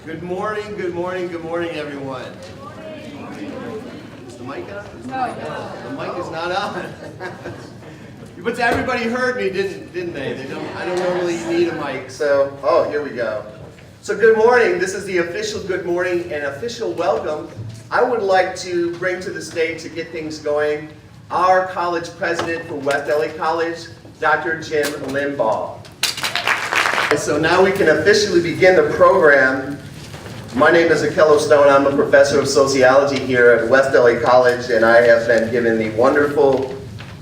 Good morning, good morning, good morning, everyone. Is the mic on? No. The mic is not on. But everybody heard me, didn't they? I don't normally need a mic, so, here we go. So good morning, this is the official good morning and official welcome. I would like to bring to the stage to get things going our college president for West LA College, Dr. Jim Limbaugh. So now we can officially begin the program. My name is Akello Stone. I'm a professor of sociology here at West LA College, and I have been given the wonderful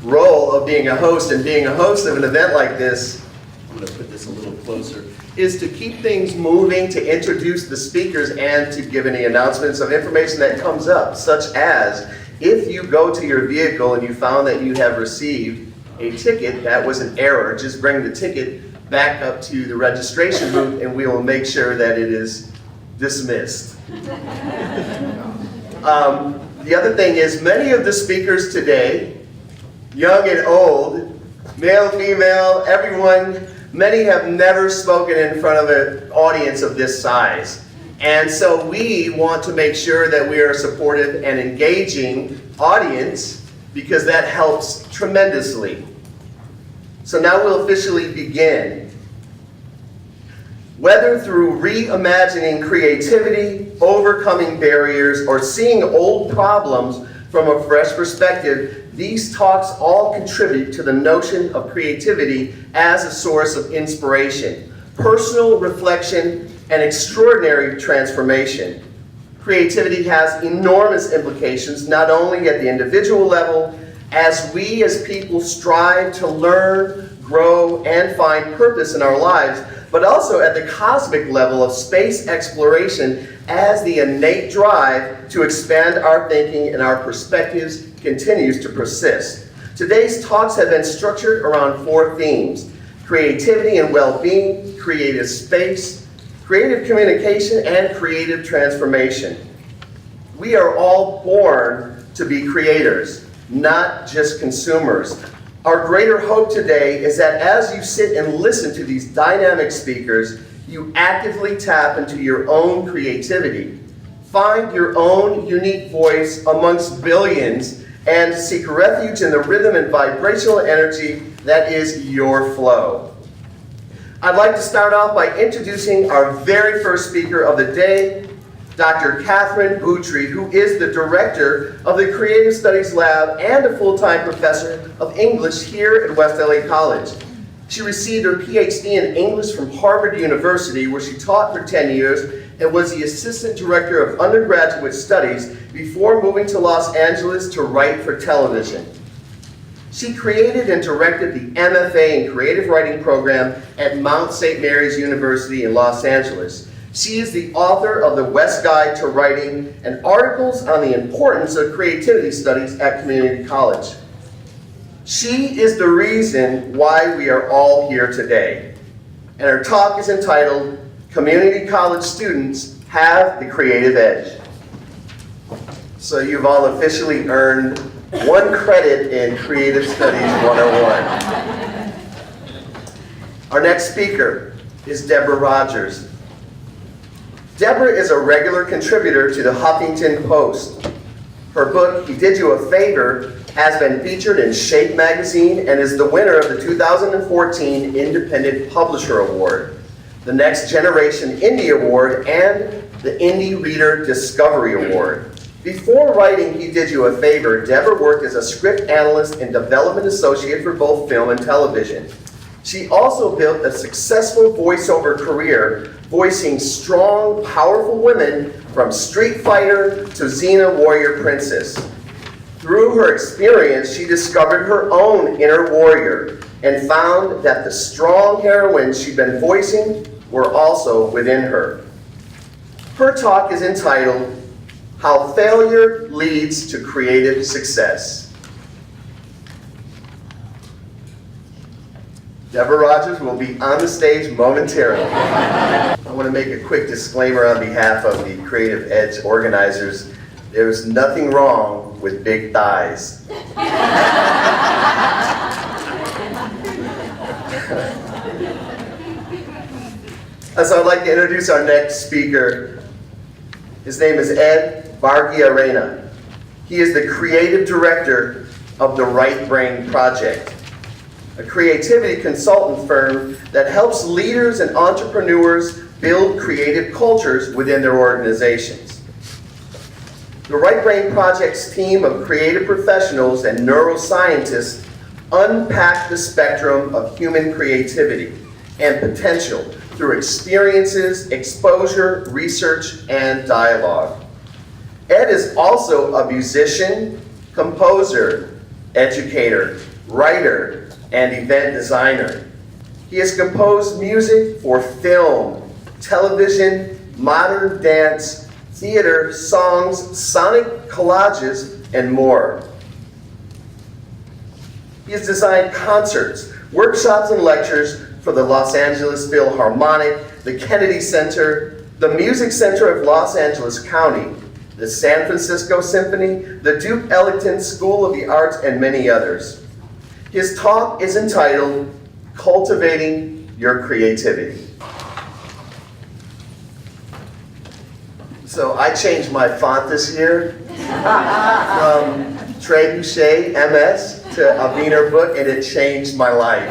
role of being a host. And being a host of an event like this, I'm going to put this a little closer, is to keep things moving, to introduce the speakers, and to give any announcements of information that comes up, such as if you go to your vehicle and you found that you have received a ticket that was an error, just bring the ticket back up to the registration booth and we will make sure that it is dismissed. The other thing is, many of the speakers today, young and old, male, female, everyone, many have never spoken in front of an audience of this size. And so we want to make sure that we are a supportive and engaging audience because that helps tremendously. So now we'll officially begin. Whether through reimagining creativity, overcoming barriers, or seeing old problems from a fresh perspective, these talks all contribute to the notion of creativity as a source of inspiration, personal reflection, and extraordinary transformation. Creativity has enormous implications, not only at the individual level, as we as people strive to learn, grow, and find purpose in our lives, but also at the cosmic level of space exploration as the innate drive to expand our thinking and our perspectives continues to persist. Today's talks have been structured around 4 themes: creativity and well-being, creative space, creative communication, and creative transformation. We are all born to be creators, not just consumers. Our greater hope today is that as you sit and listen to these dynamic speakers, you actively tap into your own creativity. Find your own unique voice amongst billions and seek refuge in the rhythm and vibrational energy that is your flow. I'd like to start off by introducing our very first speaker of the day, Dr. Catherine Boutry, who is the director of the Creative Studies Lab and a full-time professor of English here at West LA College. She received her PhD in English from Harvard University, where she taught for 10 years and was the assistant director of undergraduate studies before moving to Los Angeles to write for television. She created and directed the MFA in Creative Writing program at Mount St. Mary's University in Los Angeles. She is the author of The West Guide to Writing and articles on the importance of creativity studies at community college. She is the reason why we are all here today. And her talk is entitled, Community College Students Have the Creative Edge. So you've all officially earned 1 credit in Creative Studies 101. Our next speaker is Deborah Rogers. Deborah is a regular contributor to the Huffington Post. Her book, He Did You a Favor, has been featured in Shape magazine and is the winner of the 2014 Independent Publisher Award, the Next Generation Indie Award, and the Indie Reader Discovery Award. Before writing He Did You a Favor, Deborah worked as a script analyst and development associate for both film and television. She also built a successful voiceover career, voicing strong, powerful women from Street Fighter to Xena Warrior Princess. Through her experience, she discovered her own inner warrior and found that the strong heroines she'd been voicing were also within her. Her talk is entitled, How Failure Leads to Creative Success. Deborah Rogers will be on the stage momentarily. I want to make a quick disclaimer on behalf of the Creative Edge organizers. There's nothing wrong with big thighs. So I'd like to introduce our next speaker. His name is Ed Barguiarena. He is the creative director of the Right Brain Project, a creativity consultant firm that helps leaders and entrepreneurs build creative cultures within their organizations. The Right Brain Project's team of creative professionals and neuroscientists unpack the spectrum of human creativity and potential through experiences, exposure, research, and dialogue. Ed is also a musician, composer, educator, writer, and event designer. He has composed music for film, television, modern dance, theater, songs, sonic collages, and more. He has designed concerts, workshops, and lectures for the Los Angeles Philharmonic, the Kennedy Center, the Music Center of Los Angeles County, the San Francisco Symphony, the Duke Ellington School of the Arts, and many others. His talk is entitled, Cultivating Your Creativity. So I changed my font this year from Trebuchet MS to a Wiener book, and it changed my life.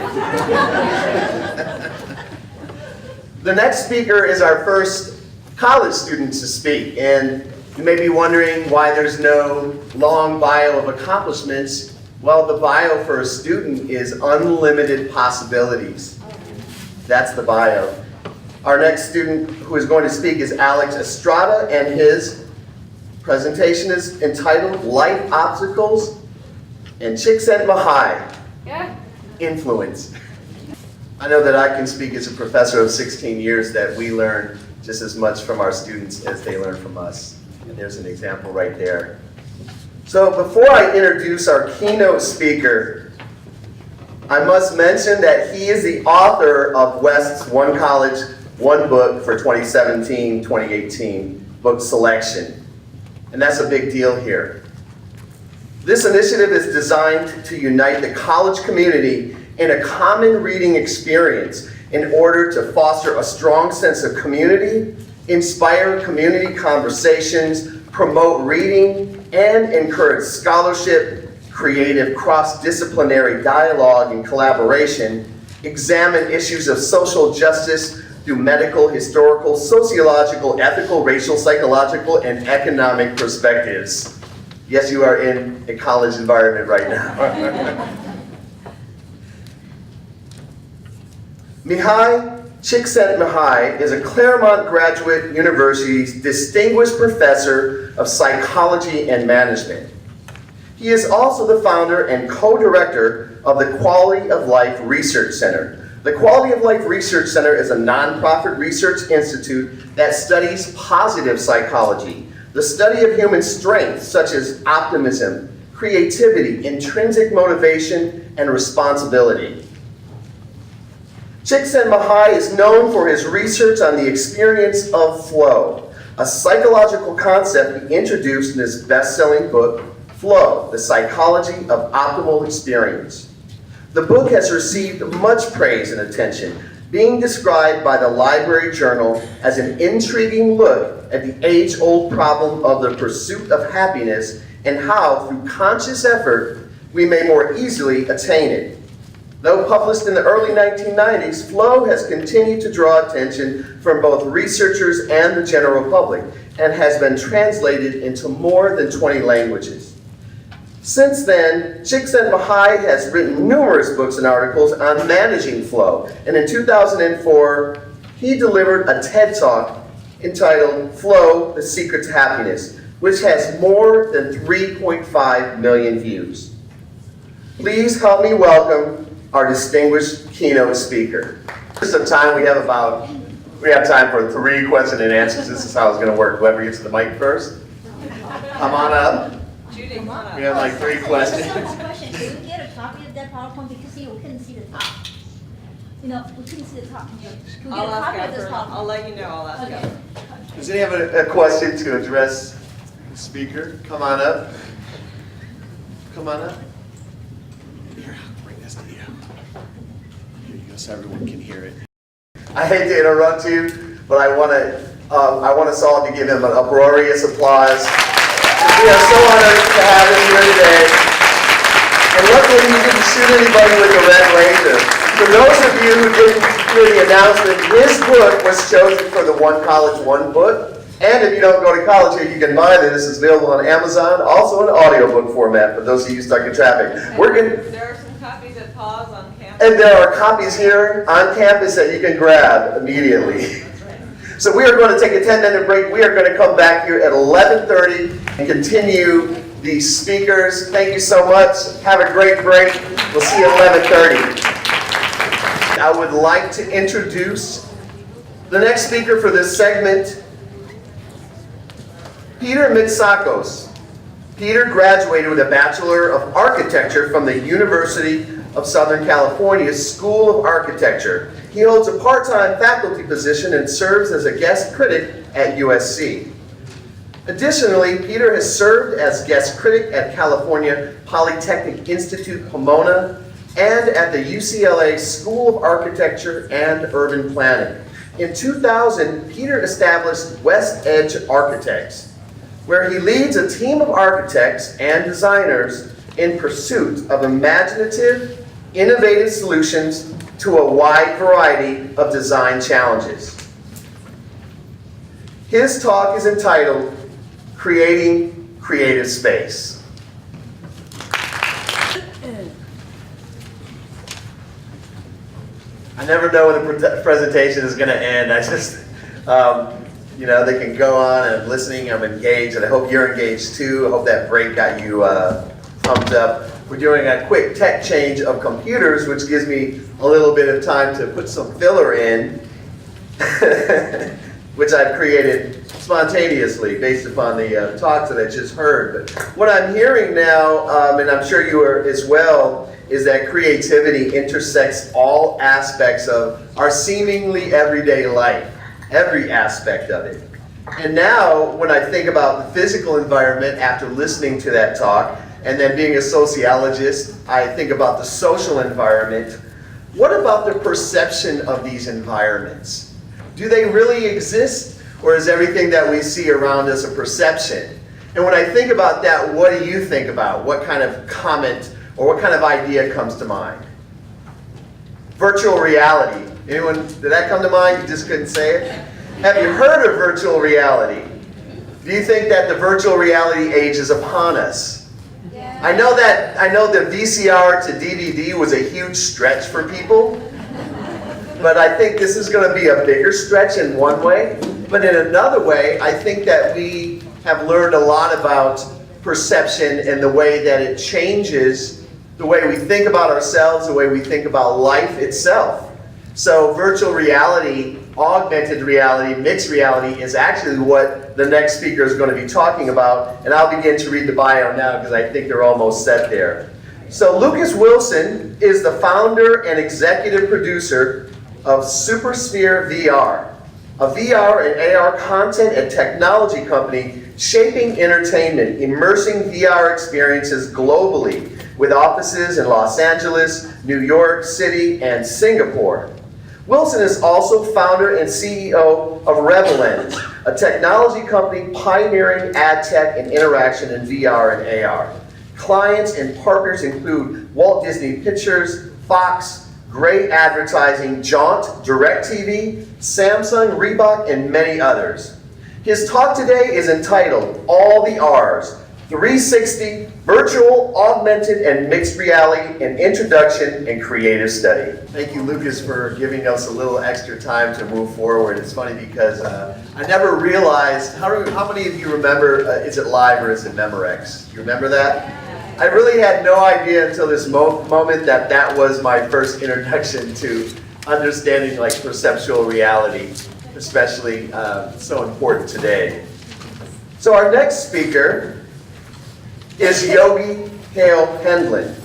The next speaker is our first college student to speak, and you may be wondering why there's no long bio of accomplishments. Well, the bio for a student is unlimited possibilities. That's the bio. Our next student who is going to speak is Alex Estrada, and his presentation is entitled Life Obstacles and Csikszentmihalyi Influence. I know that I can speak as a professor of 16 years that we learn just as much from our students as they learn from us. And there's an example right there. So before I introduce our keynote speaker, I must mention that he is the author of West's One College, One Book for 2017-2018 book selection. And that's a big deal here. This initiative is designed to unite the college community in a common reading experience in order to foster a strong sense of community, inspire community conversations, promote reading, and encourage scholarship, creative cross-disciplinary dialogue and collaboration, examine issues of social justice through medical, historical, sociological, ethical, racial, psychological, and economic perspectives. Yes, you are in a college environment right now. Mihai Csikszentmihalyi is a Claremont Graduate University's Distinguished Professor of Psychology and Management. He is also the founder and co-director of the Quality of Life Research Center. The Quality of Life Research Center is a nonprofit research institute that studies positive psychology, the study of human strengths such as optimism, creativity, intrinsic motivation, and responsibility. Csikszentmihalyi is known for his research on the experience of flow, a psychological concept he introduced in his best-selling book, Flow, The Psychology of Optimal Experience. The book has received much praise and attention, being described by the Library Journal as an intriguing look at the age-old problem of the pursuit of happiness and how, through conscious effort, we may more easily attain it. Though published in the early 1990s, Flow has continued to draw attention from both researchers and the general public, and has been translated into more than 20 languages. Since then, Csikszentmihalyi has written numerous books and articles on managing flow, and in 2004, he delivered a TED Talk entitled Flow, The Secret to Happiness, which has more than 3.5 million views. Please help me welcome our distinguished keynote speaker. Some time, we have time for 3 question and answers. This is how it's going to work. Whoever gets to the mic first, come on up. Judy, come on up. We have like 3 questions. Question. Can we get a copy of that PowerPoint because we couldn't see the top? We couldn't see the top. Can we get a copy of this PowerPoint? I'll let you know. I'll ask Okay. Does anyone have a question to address the speaker? Come on up. Come on up. Here, I'll bring this to you. Here you go, so everyone can hear it. I hate to interrupt you, but I want us all to give him an uproarious applause. We are so honored to have him here today. And luckily, he didn't shoot anybody with a red laser. For those of you who didn't hear the announcement, his book was chosen for the One College, One Book. And if you don't go to college here, you can buy this. It's available on Amazon, also in audiobook format for those of you stuck in traffic. There are some copies at Paws on campus. And there are copies here on campus that you can grab immediately. So we are going to take a 10-minute break. We are going to come back here at 11:30 and continue the speakers. Thank you so much. Have a great break. We'll see you at 11:30. I would like to introduce the next speaker for this segment, Peter Mitsakos. Peter graduated with a Bachelor of Architecture from the University of Southern California School of Architecture. He holds a part-time faculty position and serves as a guest critic at USC. Additionally, Peter has served as guest critic at California Polytechnic Institute Pomona and at the UCLA School of Architecture and Urban Planning. In 2000, Peter established West Edge Architects, where he leads a team of architects and designers in pursuit of imaginative, innovative solutions to a wide variety of design challenges. His talk is entitled, Creating Creative Space. I never know when the presentation is going to end. I just, they can go on and I'm listening, I'm engaged, and I hope you're engaged too. I hope that break got you thumbs up. We're doing a quick tech change of computers, which gives me a little bit of time to put some filler in, which I've created spontaneously based upon the talks that I just heard. But what I'm hearing now, and I'm sure you are as well, is that creativity intersects all aspects of our seemingly everyday life, every aspect of it. And now, when I think about the physical environment after listening to that talk, and then being a sociologist, I think about the social environment. What about the perception of these environments? Do they really exist, or is everything that we see around us a perception? And when I think about that, what do you think about? What kind of comment or what kind of idea comes to mind? Virtual reality. Anyone, did that come to mind? You just couldn't say it? Have you heard of virtual reality? Do you think that the virtual reality age is upon us? I know the VCR to DVD was a huge stretch for people, but I think this is going to be a bigger stretch in one way. But in another way, I think that we have learned a lot about perception and the way that it changes the way we think about ourselves, the way we think about life itself. So virtual reality, augmented reality, mixed reality is actually what the next speaker is going to be talking about. And I'll begin to read the bio now because I think they're almost set there. So Lucas Wilson is the founder and executive producer of SuperSphere VR, a VR and AR content and technology company shaping entertainment, immersing VR experiences globally with offices in Los Angeles, New York City, and Singapore. Wilson is also founder and CEO of RevelLens, a technology company pioneering ad tech and interaction in VR and AR. Clients and partners include Walt Disney Pictures, Fox, Gray Advertising, Jaunt, DirecTV, Samsung, Reebok, and many others. His talk today is entitled All the R's, 360, Virtual, Augmented, and Mixed Reality, an Introduction and Creative Study. Thank you, Lucas, for giving us a little extra time to move forward. It's funny because I never realized, how many of you remember, is it Live or is it Memorex? You remember that? I really had no idea until this moment that that was my first introduction to understanding like perceptual reality, especially so important today. So our next speaker is Yogi Hale Pendlin.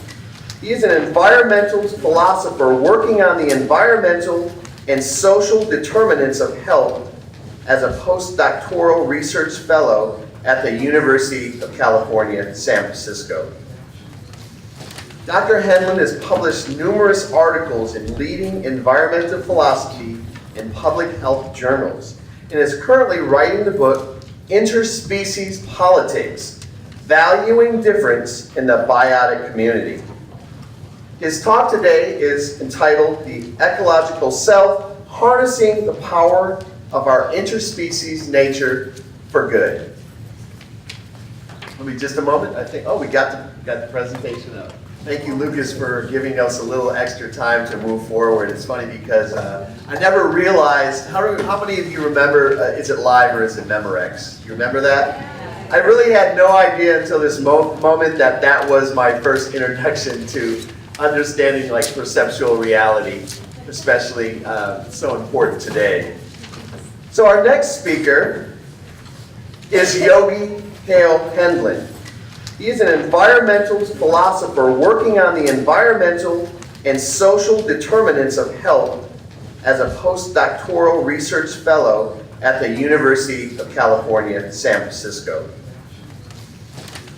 He is an environmental philosopher working on the environmental and social determinants of health as a postdoctoral research fellow at the University of California, San Francisco. Dr. Pendlin has published numerous articles in leading environmental philosophy in public health journals, and is currently writing the book Interspecies Politics, Valuing Difference in the Biotic Community. His talk today is entitled The Ecological Self, Harnessing the Power of Our Interspecies Nature for Good. Let me just a moment. I think, we got the presentation up. Thank you, Lucas, for giving us a little extra time to move forward. It's funny because I never realized, how many of you remember, is it live or is it Memorex? You remember that? I really had no idea until this moment that that was my first introduction to understanding like perceptual reality, especially so important today. So our next speaker is Yogi Hale Hendlin. He is an environmental philosopher working on the environmental and social determinants of health as a postdoctoral research fellow at the University of California, San Francisco.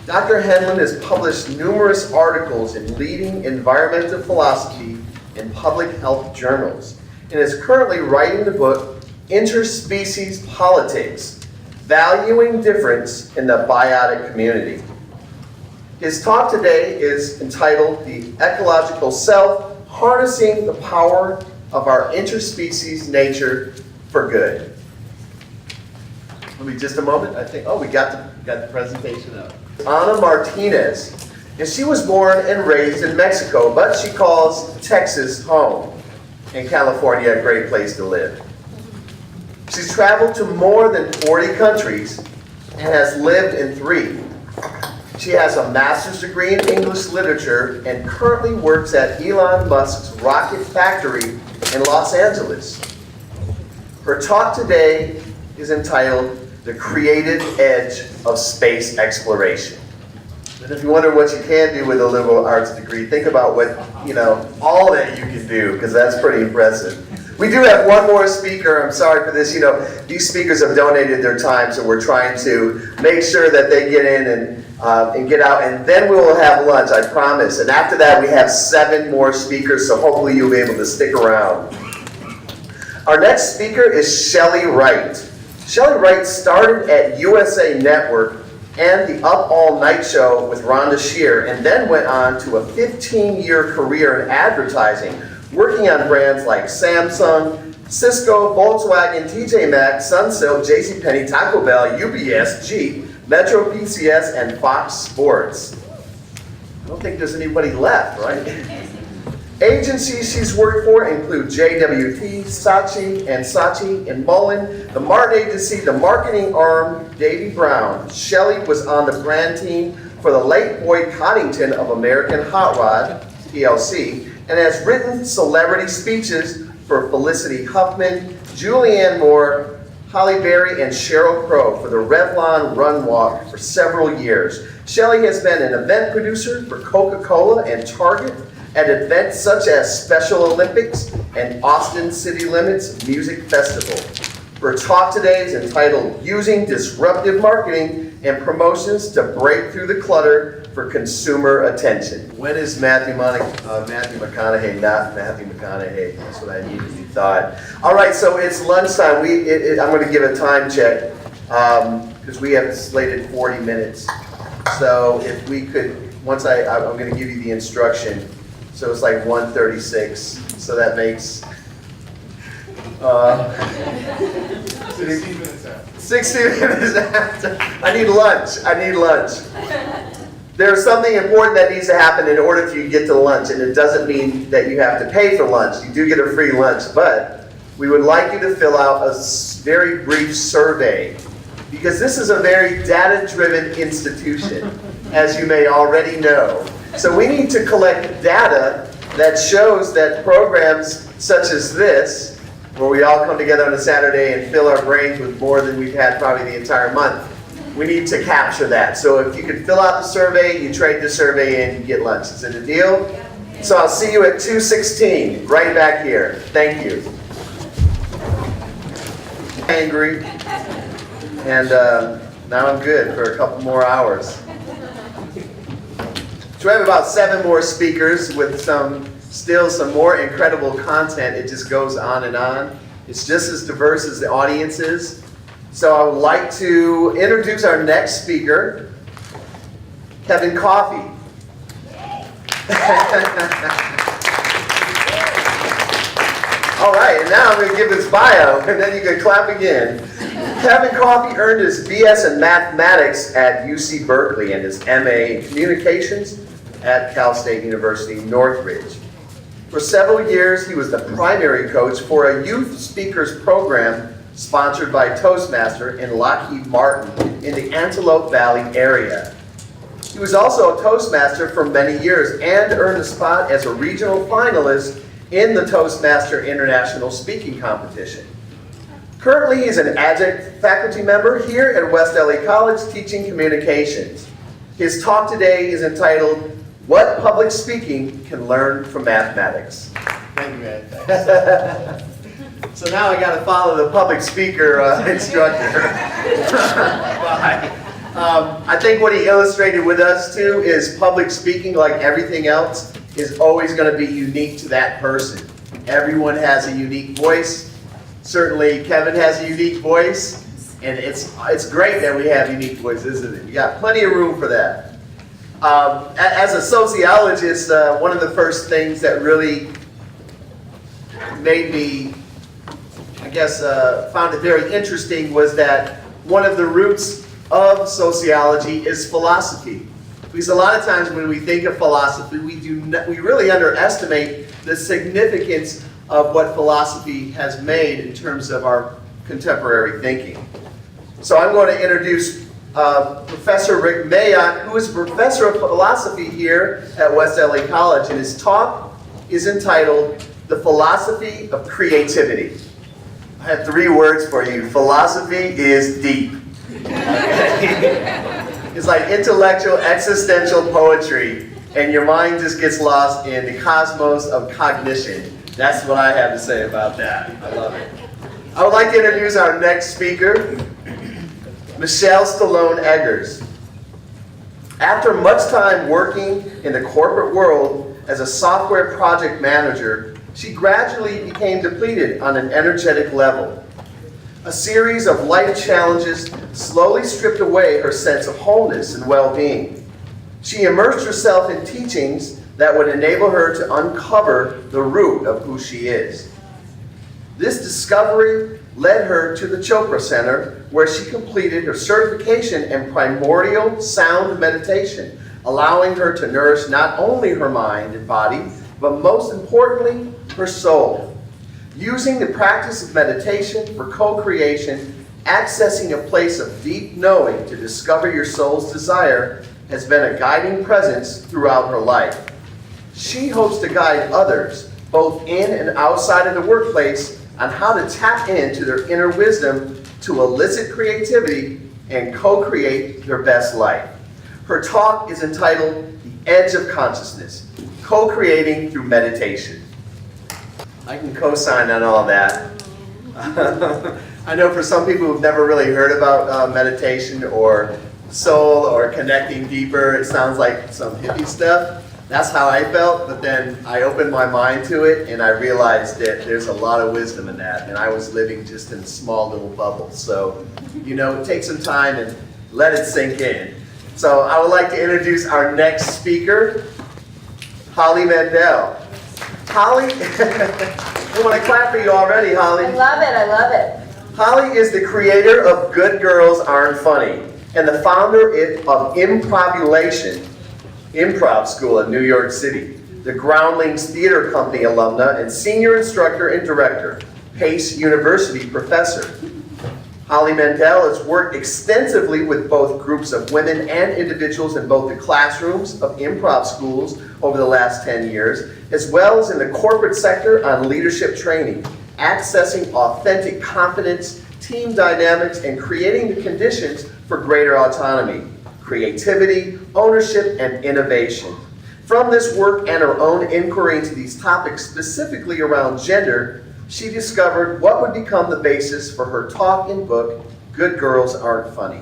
Dr. Hendlin has published numerous articles in leading environmental philosophy and public health journals, and is currently writing the book Interspecies Politics, Valuing Difference in the Biotic Community. His talk today is entitled The Ecological Self, Harnessing the Power of Our Interspecies Nature for Good. Let me just a moment. I think, we got the presentation up. Ana Martinez, and she was born and raised in Mexico, but she calls Texas home, and California a great place to live. She's traveled to more than 40 countries and has lived in 3. She has a master's degree in English literature and currently works at Elon Musk's rocket factory in Los Angeles. Her talk today is entitled The Creative Edge of Space Exploration. And if you wonder what you can do with a liberal arts degree, think about what, all that you can do, because that's pretty impressive. We do have one more speaker. I'm sorry for this. These speakers have donated their time, so we're trying to make sure that they get in and get out, and then we will have lunch, I promise. And after that, we have 7 more speakers, so hopefully you'll be able to stick around. Our next speaker is Shelley Wright. Shelley Wright started at USA Network and the Up All Night Show with Rhonda Shear, and then went on to a 15-year career in advertising, working on brands like Samsung, Cisco, Volkswagen, TJ Maxx, Sunsilk, JCPenney, Taco Bell, UPS, Jeep, Metro PCS, and Fox Sports. I don't think there's anybody left, right? Agencies she's worked for include JWT, Saatchi and Mullen, the Martin Agency, the marketing arm, Davy Brown. Shelley was on the brand team for the late Boyd Coddington of American Hot Rod, PLC, and has written celebrity speeches for Felicity Huffman, Julianne Moore, Halle Berry, and Sheryl Crow for the Revlon Run Walk for several years. Shelley has been an event producer for Coca-Cola and Target at events such as Special Olympics and Austin City Limits Music Festival. Her talk today is entitled Using Disruptive Marketing and Promotions to Break Through the Clutter for Consumer Attention. When is Matthew McConaughey not Matthew McConaughey? That's what I immediately thought. All right, so it's lunchtime. I'm going to give a time check because we have slated 40 minutes. So if we could, I'm going to give you the instruction. So it's like 1:36. So that makes 16 minutes after. 60 minutes after. I need lunch. There's something important that needs to happen in order for you to get to lunch, and it doesn't mean that you have to pay for lunch. You do get a free lunch, but we would like you to fill out a very brief survey, because this is a very data-driven institution, as you may already know. So we need to collect data that shows that programs such as this, where we all come together on a Saturday and fill our brains with more than we've had probably the entire month, we need to capture that. So if you could fill out the survey, you trade the survey in, you get lunch. Is it a deal? So I'll see you at 2:16, right back here. Thank you. Angry. And now I'm good for a couple more hours. So we have about 7 more speakers with still some more incredible content. It just goes on and on. It's just as diverse as the audience is. So I would like to introduce our next speaker, Kevin Coffey. All right, and now I'm going to give his bio, and then you can clap again. Kevin Coffey earned his BS in mathematics at UC Berkeley and his MA in communications at Cal State University, Northridge. For several years, he was the primary coach for a youth speakers program sponsored by Toastmaster in Lockheed Martin in the Antelope Valley area. He was also a Toastmaster for many years and earned a spot as a regional finalist in the Toastmaster International Speaking Competition. Currently, he is an adjunct faculty member here at West LA College teaching communications. His talk today is entitled, What Public Speaking Can Learn from Mathematics. Thank you, Ed. So now I got to follow the public speaker instructor. Bye. I think what he illustrated with us too is public speaking, like everything else, is always going to be unique to that person. Everyone has a unique voice. Certainly Kevin has a unique voice, and it's great that we have unique voices, isn't it? You got plenty of room for that. As a sociologist, one of the first things that really made me, I guess, found it very interesting was that one of the roots of sociology is philosophy. Because a lot of times when we think of philosophy, we really underestimate the significance of what philosophy has made in terms of our contemporary thinking. So I'm going to introduce Professor Rick Mayock, who is a professor of philosophy here at West LA College, and his talk is entitled The Philosophy of Creativity. I have 3 words for you. Philosophy is deep. It's like intellectual, existential poetry, and your mind just gets lost in the cosmos of cognition. That's what I have to say about that. I love it. I would like to introduce our next speaker, Michelle Stallone Eggers. After much time working in the corporate world as a software project manager, she gradually became depleted on an energetic level. A series of life challenges slowly stripped away her sense of wholeness and well-being. She immersed herself in teachings that would enable her to uncover the root of who she is. This discovery led her to the Chopra Center, where she completed her certification in primordial sound meditation, allowing her to nourish not only her mind and body, but most importantly, her soul. Using the practice of meditation for co-creation, accessing a place of deep knowing to discover your soul's desire has been a guiding presence throughout her life. She hopes to guide others, both in and outside of the workplace, on how to tap into their inner wisdom to elicit creativity and co-create their best life. Her talk is entitled The Edge of Consciousness, Co-Creating Through Meditation. I can co-sign on all that. I know for some people who've never really heard about meditation or soul or connecting deeper, it sounds like some hippie stuff. That's how I felt, but then I opened my mind to it and I realized that there's a lot of wisdom in that, and I was living just in a small little bubble. So, take some time and let it sink in. So I would like to introduce our next speaker, Holly Mandel. Holly, I want to clap for you already, Holly. I love it. Holly is the creator of Good Girls Aren't Funny and the founder of Improbulation Improv School in New York City, the Groundlings Theater Company alumna and senior instructor and director, Pace University professor. Holly Mandel has worked extensively with both groups of women and individuals in both the classrooms of improv schools over the last 10 years, as well as in the corporate sector on leadership training, accessing authentic confidence, team dynamics, and creating the conditions for greater autonomy, creativity, ownership, and innovation. From this work and her own inquiry into these topics, specifically around gender, she discovered what would become the basis for her talk and book, Good Girls Aren't Funny.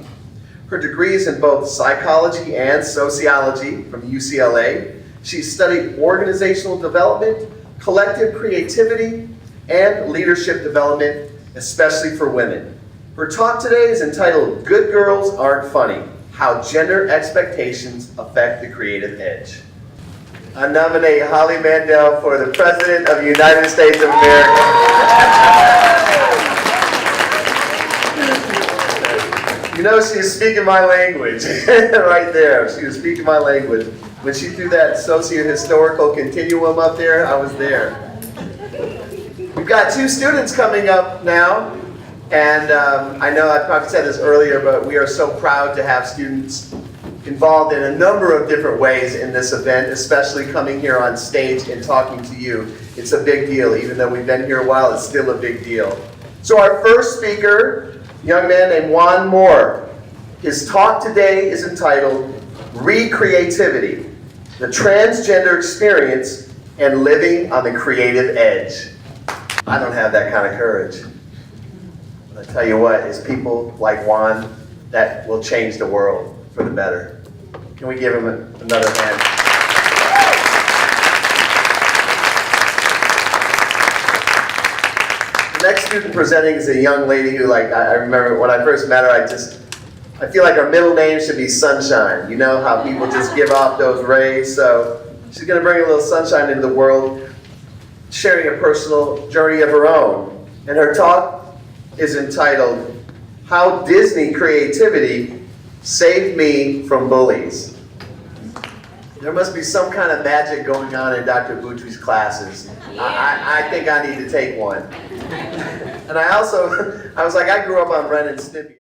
Her degree is in both psychology and sociology from UCLA. She studied organizational development, collective creativity, and leadership development, especially for women. Her talk today is entitled, Good Girls Aren't Funny, How Gender Expectations Affect the Creative Edge. I nominate Holly Mandel for the President of the United States of America. You know, she is speaking my language right there. She was speaking my language. When she threw that socio-historical continuum up there, I was there. We've got 2 students coming up now. And I know I probably said this earlier, but we are so proud to have students involved in a number of different ways in this event, especially coming here on stage and talking to you. It's a big deal. Even though we've been here a while, it's still a big deal. So our first speaker, a young man named Juan Moore. His talk today is entitled Recreativity, the Transgender Experience and Living on the Creative Edge. I don't have that kind of courage. I tell you what, it's people like Juan that will change the world for the better. Can we give him another hand? The next student presenting is a young lady who, I remember when I first met her, I feel like her middle name should be Sunshine. You know how people just give off those rays? So she's going to bring a little sunshine into the world, sharing a personal journey of her own. And her talk is entitled, How Disney Creativity Saved Me from Bullies. There must be some kind of magic going on in Dr. Boutry's classes. I think I need to take one. And I was like, I grew up on Ren and Stimpy.